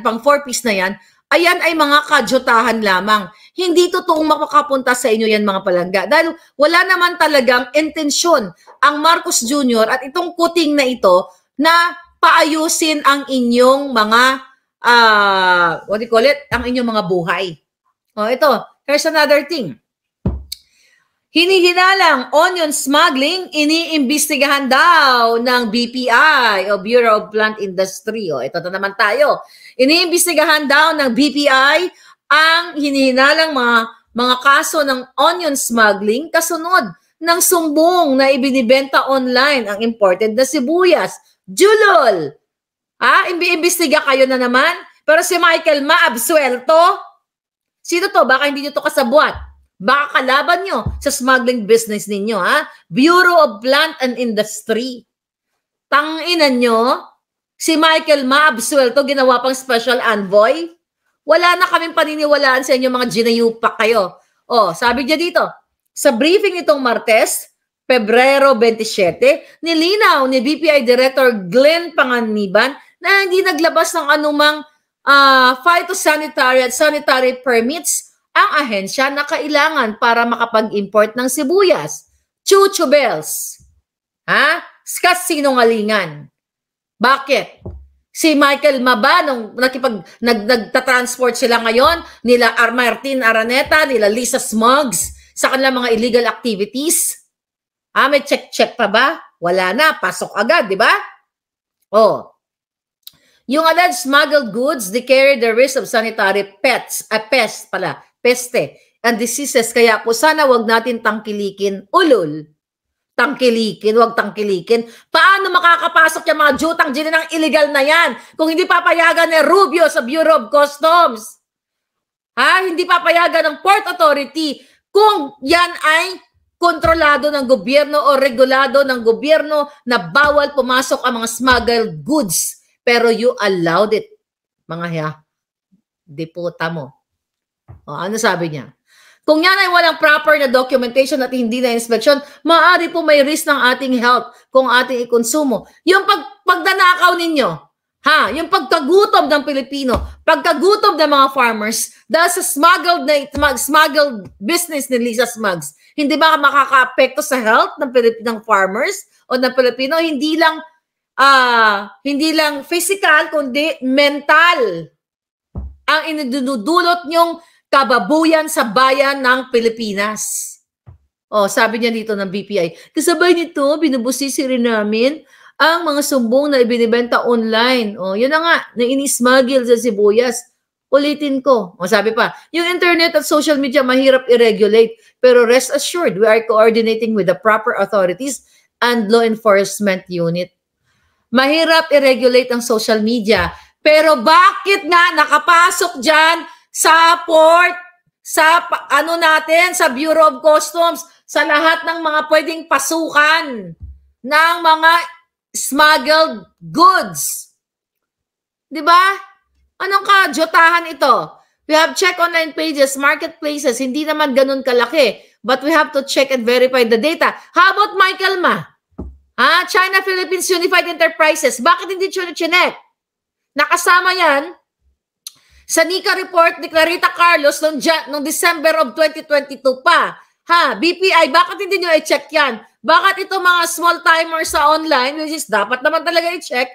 pang 4-piece na yan, ayan ay mga kajotahan lamang. Hindi totoong makakapunta sa inyo yan mga palangga. Dahil wala naman talagang intensyon ang Marcos Jr. at itong Kuting na ito na paayusin ang inyong mga, what do you call it? Ang inyong mga buhay. Oh, ito, here's another thing. Hinihinalang onion smuggling, iniimbestigahan daw ng BPI o Bureau of Plant Industry. O, ito na naman tayo. Iniimbestigahan daw ng BPI ang hinihinalang mga kaso ng onion smuggling kasunod ng sumbong na ibinibenta online ang imported na sibuyas. Julol! Imbestiga kayo na naman? Pero si Michael absuelto? Sino to? Baka hindi nyo to kasabwat. Baka kalaban nyo sa smuggling business ninyo, ha? Bureau of Plant and Industry. Tanginan nyo, si Michael absuelto, ginawa pang special envoy. Wala na kaming paniniwalaan sa inyo, mga ginayupak kayo. Oh, sabi niya dito, sa briefing nitong Martes, Pebrero 27, nilinaw ni BPI Director Glenn Panganiban na hindi naglabas ng anumang phytosanitary at sanitary permits ang ahensya na kailangan para makapag-import ng sibuyas. Chuchubels. Ha? Sinungalingan. Bakit? Si Michael ba, nung nagtatransport sila ngayon, nila Martin Araneta, nila Lisa Smuggs, sa kanilang mga illegal activities? May check-check pa ba? Wala na. Pasok agad, di ba? Oh. Yung alleged smuggled goods, they carry the risk of sanitary peste, and diseases. Kaya po sana wag natin tangkilikin. Ulul. Tangkilikin, wag tangkilikin. Paano makakapasok yung mga jutang dyan ng illegal na yan kung hindi papayagan ni Rubio sa Bureau of Customs? Hindi papayagan ng Port Authority kung yan ay kontrolado ng gobyerno o regulado ng gobyerno na bawal pumasok ang mga smuggled goods. Pero you allowed it. Mga deputa mo. Ano sabi niya? Kung yan ay walang proper na documentation at hindi na inspection, maaari po may risk ng ating health kung ating ikonsumo. Yung pagdanakaw ninyo, yung pagkagutom ng Pilipino, pagkagutom ng mga farmers, dahil sa smuggled business ni Lisa Smuggs, hindi ba makaka-apekto sa health ng farmers o ng Pilipino? Hindi lang physical, kundi mental ang inidudulot nyong kababuyan sa bayan ng Pilipinas. Sabi niya dito ng BPI, kasabay nito, binubusisi rin namin ang mga sumbong na ibinibenta online. Yun na nga, na inismuggle sa sibuyas. Ulitin ko. Sabi pa, yung internet at social media mahirap i-regulate, pero rest assured, we are coordinating with the proper authorities and law enforcement unit. Mahirap i-regulate ang social media. Pero bakit nga nakapasok dyan sa port, sa sa Bureau of Customs, sa lahat ng mga pwedeng pasukan ng mga smuggled goods? Diba? Anong kajotahan ito? We have check online pages, marketplaces, hindi naman ganun kalaki. But we have to check and verify the data. How about Michael Ma? China Philippines Unified Enterprises. Bakit hindi chinek? Nakasama yan sa NICA report ni Clarita Carlos noong December of 2022 pa. BPI, bakit hindi nyo i-check yan? Bakit ito mga small timers sa online, which is dapat naman talaga i-check,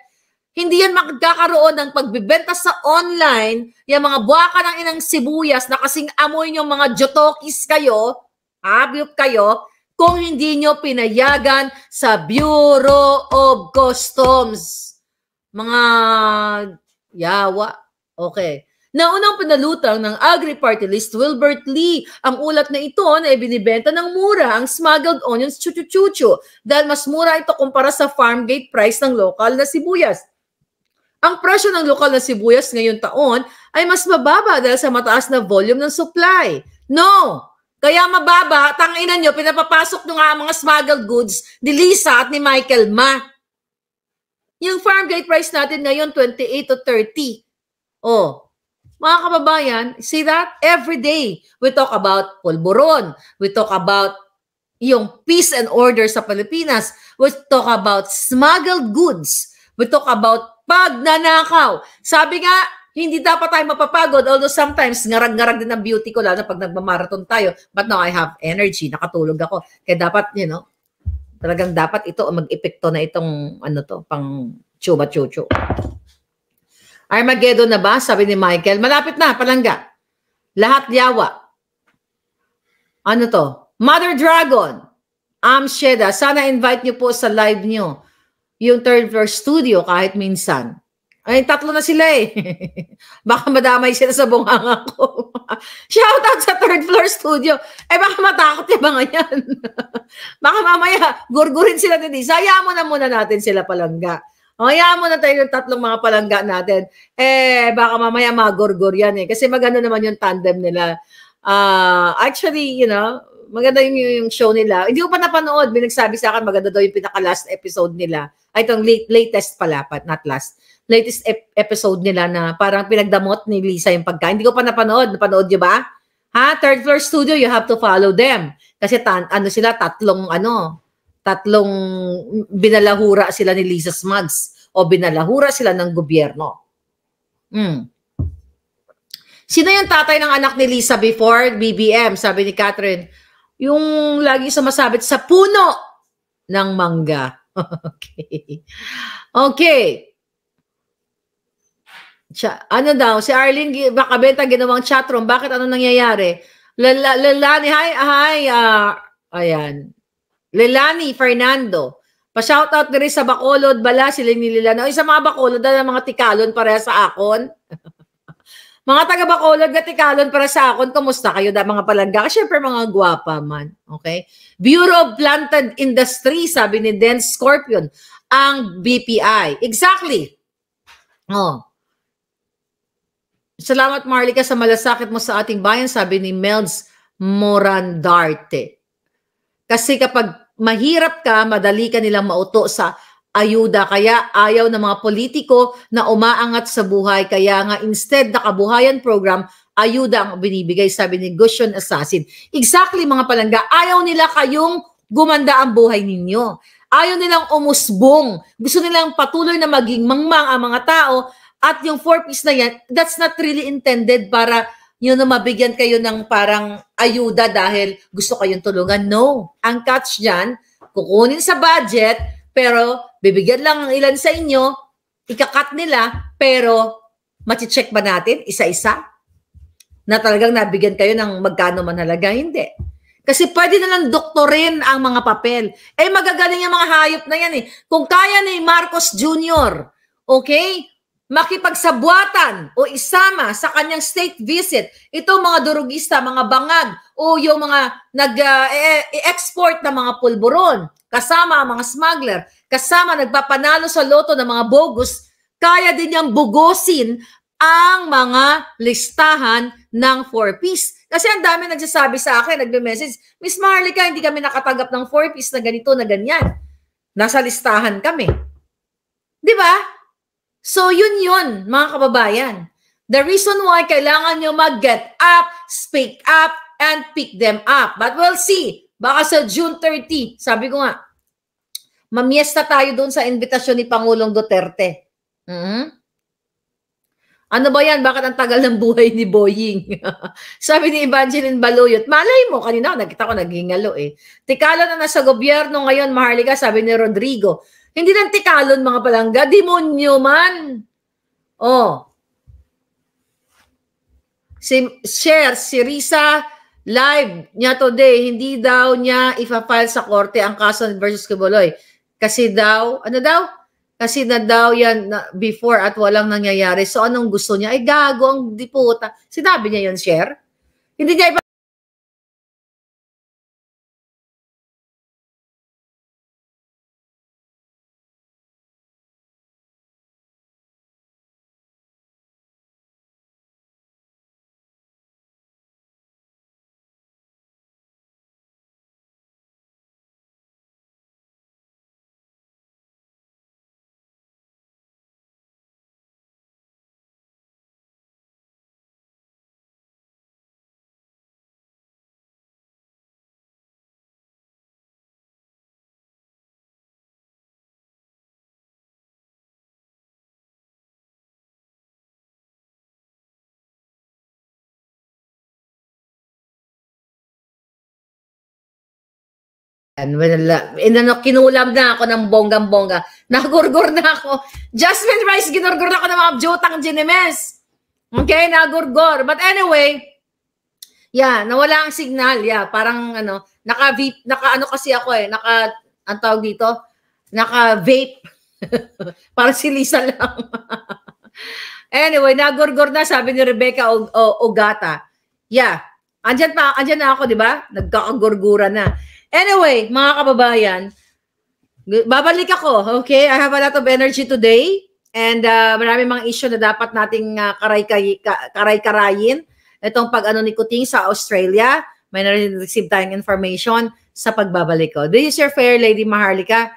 hindi yan magkakaroon ng pagbibenta sa online, yung mga buwaka ng inang sibuyas na kasing amoy nyo mga jotokis kayo, abiyop kayo, kung hindi nyo pinayagan sa Bureau of Customs. Mga yawa. Okay. Naunang pinalutang ng Agri-Party List, Wilbert Lee, ang ulat na ito na ibinibenta ng mura ang smuggled onions chuchu-chuchu dahil mas mura ito kumpara sa farm gate price ng lokal na sibuyas. Ang presyo ng lokal na sibuyas ngayong taon ay mas mababa dahil sa mataas na volume ng supply. No! Kaya mababa, tanginan nyo, pinapapasok nyo nga ang mga smuggled goods ni Lisa at ni Michael Ma. Yung farm gate price natin ngayon, 28 to 30. Oh, mga kababayan, see that? Every day, we talk about pulburon. We talk about yung peace and order sa Pilipinas. We talk about smuggled goods. We talk about pagnanakaw. Sabi nga, hindi dapat tayo mapapagod, although sometimes ngarag-ngarag din ang beauty ko, lalo pag nagmamarathon tayo. But now I have energy, nakatulog ako. Kaya dapat, talagang dapat ito mag-epekto na itong, pang chuba-chuchu. Armageddon na ba? Sabi ni Michael. Malapit na, palangga. Lahat yawa. Ano to? Mother Dragon. Sheda. Sana invite niyo po sa live niyo yung third floor studio kahit minsan. Ay, 3 na sila eh. Baka madamay sila sa bunganga ko. Shout out sa third floor studio. Baka matakot yung mga yan. Baka mamaya, gurgurin sila din. Sayaan mo na muna natin sila palangga. Hayaan mo na tayo yung 3 mga palangga natin. Baka mamaya magurgur yan eh. Kasi maganda naman yung tandem nila. Actually, maganda yung show nila. Hindi ko pa napanood. Binagsabi sa akin, maganda daw yung pinaka-last episode nila. Ay, itong latest pala, not last. Latest episode nila na parang pinagdamot ni Lisa yung pagkain. Hindi ko pa napanood. Napanood nyo ba? Ha? Third Floor Studio, you have to follow them. Kasi sila, tatlong binalahura sila ni Lisa Smugs o binalahura sila ng gobyerno. Sino yung tatay ng anak ni Lisa before? BBM, sabi ni Catherine. Yung lagi sumasabit sa puno ng mangga. Okay. Ano daw? Si Arlene Bacabenta ginawang chatroom. Bakit ano nangyayari? Lelani, ayan. Lelani Fernando. Pa-shoutout na rin sa Bacolod, Bala, sila nila. Sa mga Bacolod, mga tikalon pareha sa akon. Mga taga Bacolod na tikalon para sa akon, kamusta kayo mga palangga? Siyempre mga gwapa man. Okay? Bureau of Planted Industry, sabi ni Den Scorpion, ang BPI. Exactly. Salamat Marlica sa malasakit mo sa ating bayan, sabi ni Melds Morandarte. Kasi kapag mahirap ka, madali ka nilang mauto sa ayuda. Kaya ayaw ng mga politiko na umaangat sa buhay. Kaya nga instead na kabuhayan program, ayuda ang binibigay, sabi ni Gushon Assassin. Exactly mga palangga, ayaw nila kayong gumanda ang buhay ninyo. Ayaw nilang umusbong. Gusto nilang patuloy na maging mangmang ang mga tao. At yung 4-piece na yan, that's not really intended para na mabigyan kayo ng parang ayuda dahil gusto kayong tulungan. No. Ang catch dyan, kukunin sa budget, pero bibigyan lang ang ilan sa inyo, ikakat nila, pero mati-check ba natin isa-isa? Na talagang nabigyan kayo ng magkano man halaga? Hindi. Kasi pwede na lang doktorin ang mga papel. Magagaling yung mga hayop na yan eh. Kung kaya ni Marcos Jr., okay, makipagsabwatan o isama sa kanyang state visit itong mga durugista, mga bangag o yung mga nag-export na mga pulburon, kasama ang mga smuggler, kasama nagpapanalo sa loto ng mga bogus, kaya din niyang bugosin ang mga listahan ng 4-piece. Kasi ang dami nagsasabi sa akin, nagbe-message, Miss Marlica, hindi kami nakatanggap ng 4-piece na ganito, na ganyan. Nasa listahan kami. Di ba? So, yun, mga kababayan. The reason why kailangan nyo mag-get up, speak up, and pick them up. But we'll see. Baka sa June 30, sabi ko nga, mamiesta tayo doon sa invitasyon ni Pangulong Duterte. Ano ba yan? Bakit ang tagal ng buhay ni Boying? Sabi ni Evangeline Baluyot, malay mo, kanina nakita ko naghingalo eh. Tikalo na nasa gobyerno ngayon, Maharlika, sabi ni Rodrigo. Hindi lang tikalon mga palangga, demonyo man. Si Risa Live niya today, hindi daw niya ipa-file sa korte ang kaso versus Kibuloy. Kasi daw, ano daw? Kasi na daw yan before at walang nangyayari. So anong gusto niya? Ay gago ang diputa. Sinabi niya yun, Cher? Hindi niya kinulam na ako ng bonggang-bongga. Nagurgur na ako. Jasmine Rice, ginurgur na ako ng mga jotang ginemes. Okay, nagurgur. But anyway, yeah, nawala ang signal. Yeah, parang ano, naka kasi ako ang tawag dito, naka-vape. Parang si Lisa lang. Anyway, nagurgur na, sabi ni Rebecca Ogata. Yeah, andyan na ako, di ba? Nagkakagurgura na. Anyway, mga kababayan, babalik ako, okay? I have a lot of energy today and marami mga issue na dapat nating karay-karayin. Itong pag-ano ni Kuting sa Australia, may na-receive tayong information sa pagbabalik ko. This is your fair lady Maharlika.